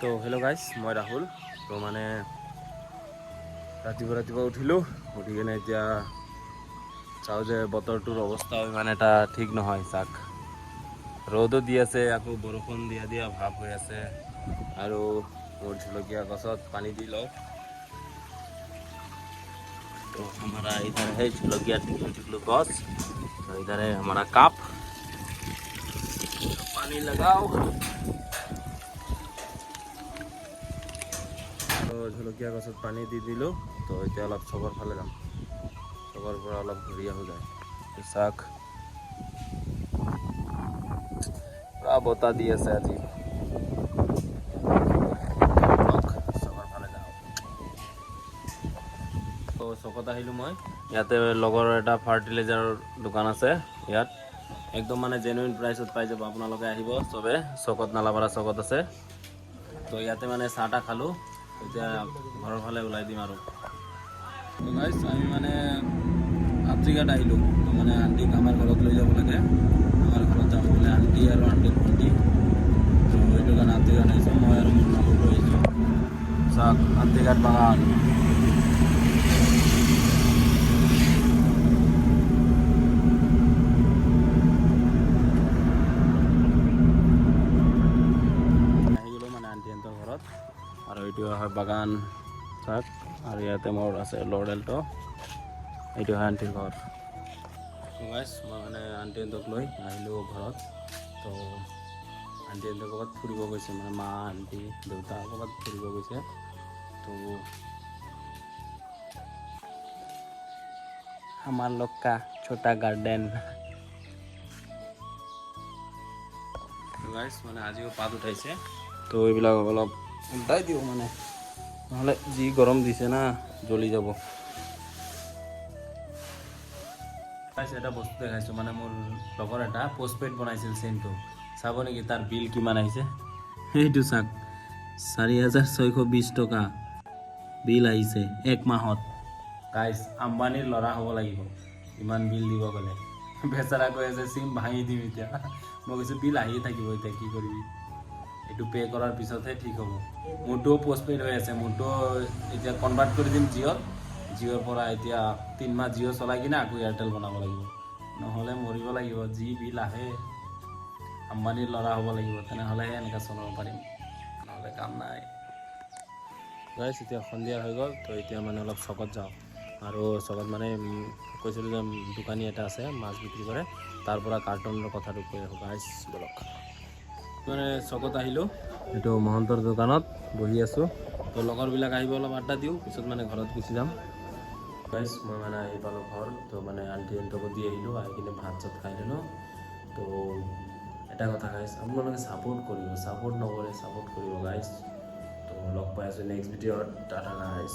তো hello' guys, মই ৰাহুল। তো মানে ৰাতিপুৱা উঠিলোঁ, উঠি কিনে এতিয়া চাওঁ যে বতৰটোৰ অৱস্থা ইমান এটা ঠিক নহয়। চাওক, ৰ'দো দি আছে, আকৌ বৰষুণ দিয়া ভাৱ হৈ আছে। আৰু মোৰ জলকীয়া গছত পানী দি লওঁ। तो हमारा इधर है झुलगिया टिकलू गॉस। तो इधर है हमारा काप, पानी लगाओ। তো জলকীয়া গছত পানী দি দিলোঁ। তো এতিয়া অলপ চকৰ ফালে যাম, চকৰ পৰা অলপ ঘূৰি আহোঁ যায়। চাওক, পুৰা বতাহ দি আছে আজি। চকৰ ফালে যাওঁ। তো চকত আহিলোঁ মই। ইয়াতে লগৰ এটা ফাৰ্টিলাইজাৰৰ দোকান আছে। ইয়াত একদম মানে জেনুইন প্ৰাইচত পাই যাব। আপোনালোকে আহিব চবে। চকত নালাপাৰা চকত আছে। তো ইয়াতে মানে চাহ তাহ খালোঁ। এতিয়া ঘৰৰ ফালে ওলাই দিম আৰু। তো গাইজ, আমি মানে আত্ৰিঘাট আহিলোঁ। তো মানে আণ্টিক আমাৰ ঘৰত লৈ যাব লাগে। আমাৰ ঘৰত যাব বোলে আণ্টি আৰু আণ্টিৰ ভণ্টি। তো সেইটো কাৰণে আত্ৰিঘাট আহিছোঁ। মই আৰু মোৰ লগৰটো আহিছোঁ। চাওক, আত্ৰিঘাট বাগান। আণ্টিহঁতৰ ঘৰত। আৰু এইটো হয় বাগান। চাওক, আৰু ইয়াতে মোৰ আছে লৰেলটো। এইটো হয় আণ্টিৰ ঘৰ। গাইজ, মই মানে আণ্টিহঁতক লৈ আহিলোঁ ঘৰত। তো আণ্টিহঁতৰ ক'ৰবাত ফুৰিব গৈছে, মানে মা আণ্টি দেউতা ক'ৰবাত ফুৰিব গৈছে। তো আমাৰ লোক কা ছোটা গাৰ্ডেন। গাইজ, মানে আজিও পাত উঠাইছে। তো এইবিলাক অলপ উল্টাই দিওঁ, মানে নহ'লে যি গৰম দিছে না, জ্বলি যাব। এটা বস্তু দেখাইছোঁ, মানে মোৰ লগৰ এটা পোষ্টপেইড বনাইছিল চিমটো। চাব নেকি তাৰ বিল কিমান আহিছে? সেইটো চাওক, 4,620 টকা বিল আহিছে এক মাহত। গাইজ, আম্বানীৰ ল'ৰা হ'ব লাগিব ইমান বিল দিব গ'লে। বেচাৰা কৈ আছে চিম ভাঙি দিম এতিয়া। মই কৈছোঁ বিল আহিয়ে থাকিব, এতিয়া কি কৰিবি? এইটো পে' কৰাৰ পিছতহে ঠিক হ'ব। মোৰটোও পোষ্টপেইড হৈ আছে। মোৰটো এতিয়া কনভাৰ্ট কৰি দিম জিঅ'ৰ পৰা। এতিয়া 3 মাহ জিঅ' চলাই কিনে আকৌ এয়াৰটেল বনাব লাগিব, নহ'লে মৰিব লাগিব। যি বিল আহে, আম্বানীৰ ল'ৰা হ'ব লাগিব, তেনেহ'লেহে এনেকৈ চলাব পাৰিম, নহ'লে কাম নাই। গাইজ, এতিয়া সন্ধিয়া হৈ গ'ল। তো এতিয়া মানে অলপ চকত যাওঁ। আৰু চকত মানে কৈছিলোঁ যে দোকানী এটা আছে, মাছ বিক্ৰী কৰে, তাৰ পৰা কাৰ্টনৰ কথাটো কৈ আহোঁ। গাইজ বলক, মানে চকত আহিলোঁ। এইটো মহন্তৰ দোকানত বহি আছোঁ। তো লগৰবিলাক আহিব, অলপ আড্ডা দিওঁ, পিছত মানে ঘৰত গুচি যাম। গাইজ, মই মানে আহি পালোঁ ঘৰ। তো মানে আণ্টিহঁতকো দি আহিলোঁ, আহি কিনে ভাত চাত খাই দিলোঁ। তো এটা কথা গাইজ, আপোনালোকে ছাপোৰ্ট কৰিব, ছাপোৰ্ট নকৰে ছাপোৰ্ট কৰিব গাইজ। তো লগ পাই আছোঁ নেক্সট ভিডিঅ'ত। টাটা গাইজ।